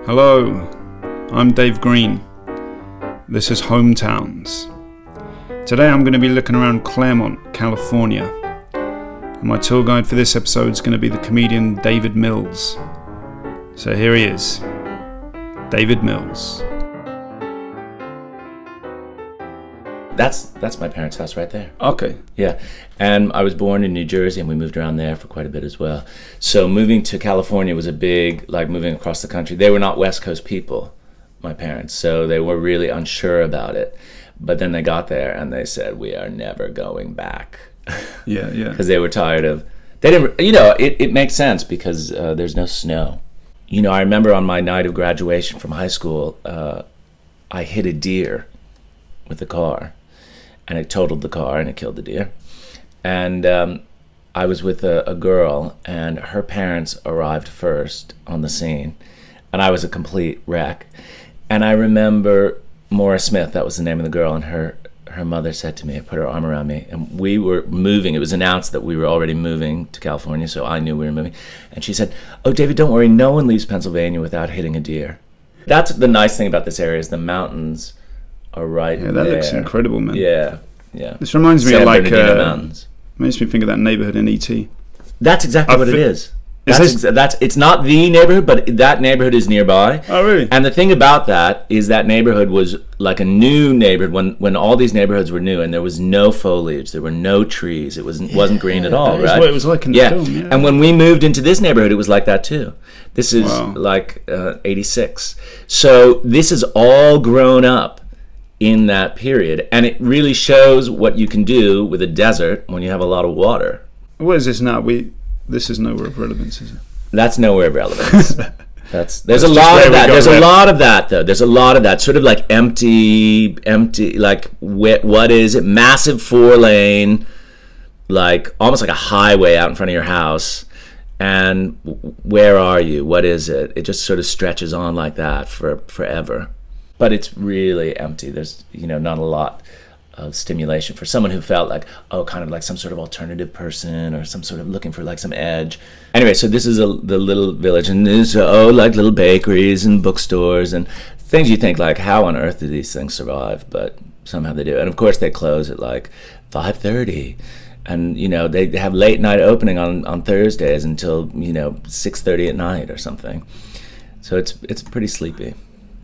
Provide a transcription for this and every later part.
Hello, I'm Dave Green. This is Hometowns. Today I'm going to be looking around Claremont, California. And my tour guide for this episode is going to be the comedian David Mills. So here he is, David Mills. That's my parents' house right there. Okay. Yeah, and I was born in New Jersey, and we moved around there for quite a bit as well. So moving to California was a big, like moving across the country. They were not West Coast people, my parents, so they were really unsure about it. But then they got there, and they said, "We are never going back." Yeah. Because they were tired of. They didn't. It makes sense because there's no snow. I remember on my night of graduation from high school, I hit a deer with the car. And it totaled the car and it killed the deer. And I was with a girl, and her parents arrived first on the scene. And I was a complete wreck. And I remember Maura Smith, that was the name of the girl, and her mother said to me, put her arm around me, and we were moving. It was announced that we were already moving to California, so I knew we were moving. And she said, "Oh, David, don't worry, no one leaves Pennsylvania without hitting a deer." That's the nice thing about this area, is the mountains are right there. Yeah, that looks incredible, man. Yeah. This reminds me San of Bernardino Mountains. Makes me think of that neighborhood in E.T. That's exactly what it is. It's not the neighborhood, but that neighborhood is nearby. Oh, really? And the thing about that is that neighborhood was like a new neighborhood when all these neighborhoods were new, and there was no foliage, there were no trees, it wasn't green at all, that right? Is what it was like in the film. Yeah. And when we moved into this neighborhood, it was like that too. This is Wow. like 86. So this is all grown up in that period, and it really shows what you can do with a desert when you have a lot of water. What is this now? This is nowhere of relevance, is it? That's nowhere of relevance. There's a lot of that. There's a lot of that, though. There's a lot of that sort of like empty, like what is it? Massive 4-lane, like almost like a highway out in front of your house. And where are you? What is it? It just sort of stretches on like that for forever. But it's really empty. There's, not a lot of stimulation for someone who felt like, kind of like some sort of alternative person or some sort of looking for like some edge. Anyway, so this is the little village, and there's like little bakeries and bookstores and things you think like, how on earth do these things survive? But somehow they do. And of course they close at like 5:30. And, they have late night opening on Thursdays until, 6:30 at night or something. So it's pretty sleepy.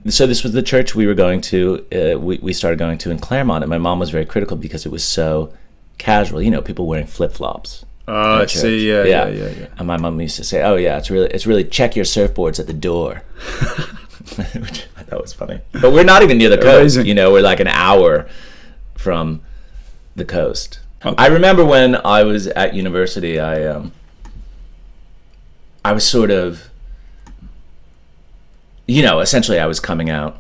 So this was the church we were going to, we started going to in Claremont, and my mom was very critical because it was so casual, people wearing flip-flops. Oh, I see, yeah. And my mom used to say, "Oh yeah, it's really check your surfboards at the door," which I thought was funny. But we're not even near the coast, we're like an hour from the coast. Okay. I remember when I was at university, I was sort of, essentially I was coming out,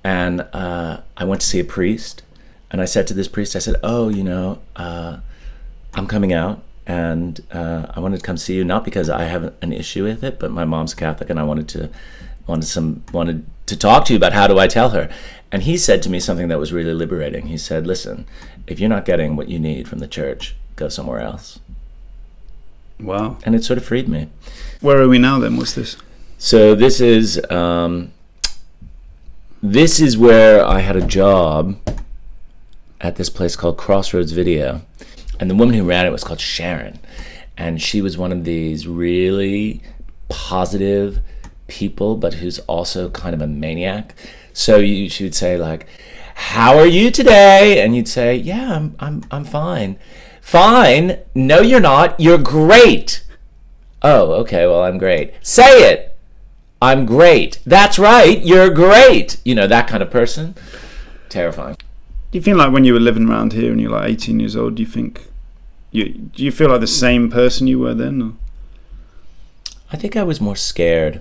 and I went to see a priest, and I said to this priest, I said, I'm coming out, and I wanted to come see you, not because I have an issue with it, but my mom's Catholic, and I wanted to talk to you about how do I tell her. And he said to me something that was really liberating. He said, "Listen, if you're not getting what you need from the church, go somewhere else." Wow. And it sort of freed me. Where are we now then? What's this? So this is where I had a job at this place called Crossroads Video, and the woman who ran it was called Sharon, and she was one of these really positive people, but who's also kind of a maniac. So she would say like, "How are you today?" And you'd say, "Yeah, I'm fine." "Fine? No, you're not. You're great." "Oh, okay. Well, I'm great." "Say it." "I'm great." "That's right. You're great." That kind of person. Terrifying. Do you feel like when you were living around here and you're like 18 years old, do you feel like the same person you were then? Or? I think I was more scared.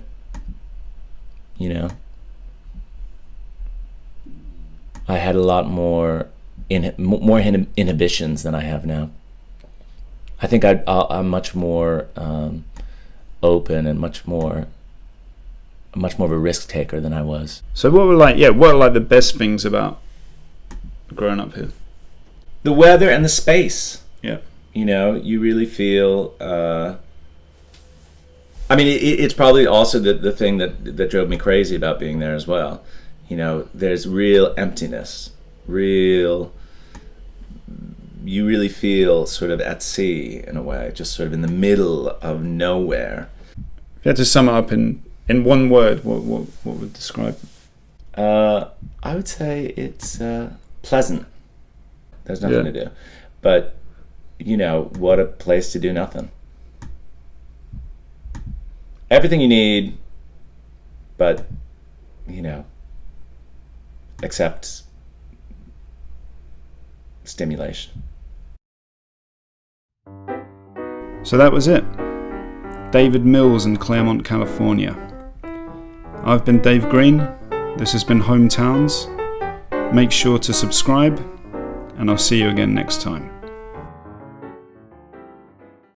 I had a lot more inhibitions than I have now. I think I'm much more open and much more of a risk taker than I was. So what were the best things about growing up here? The weather and the space. Yeah. You really feel I mean, it's probably also the thing that drove me crazy about being there as well. You know, there's real emptiness, you really feel sort of at sea in a way, just sort of in the middle of nowhere. If you had to sum it up in one word, what would describe it? I would say it's pleasant. There's nothing to do. But, you know, what a place to do nothing. Everything you need, but, you know, except stimulation. So that was it. David Mills in Claremont, California. I've been Dave Green. This has been Hometowns. Make sure to subscribe, and I'll see you again next time.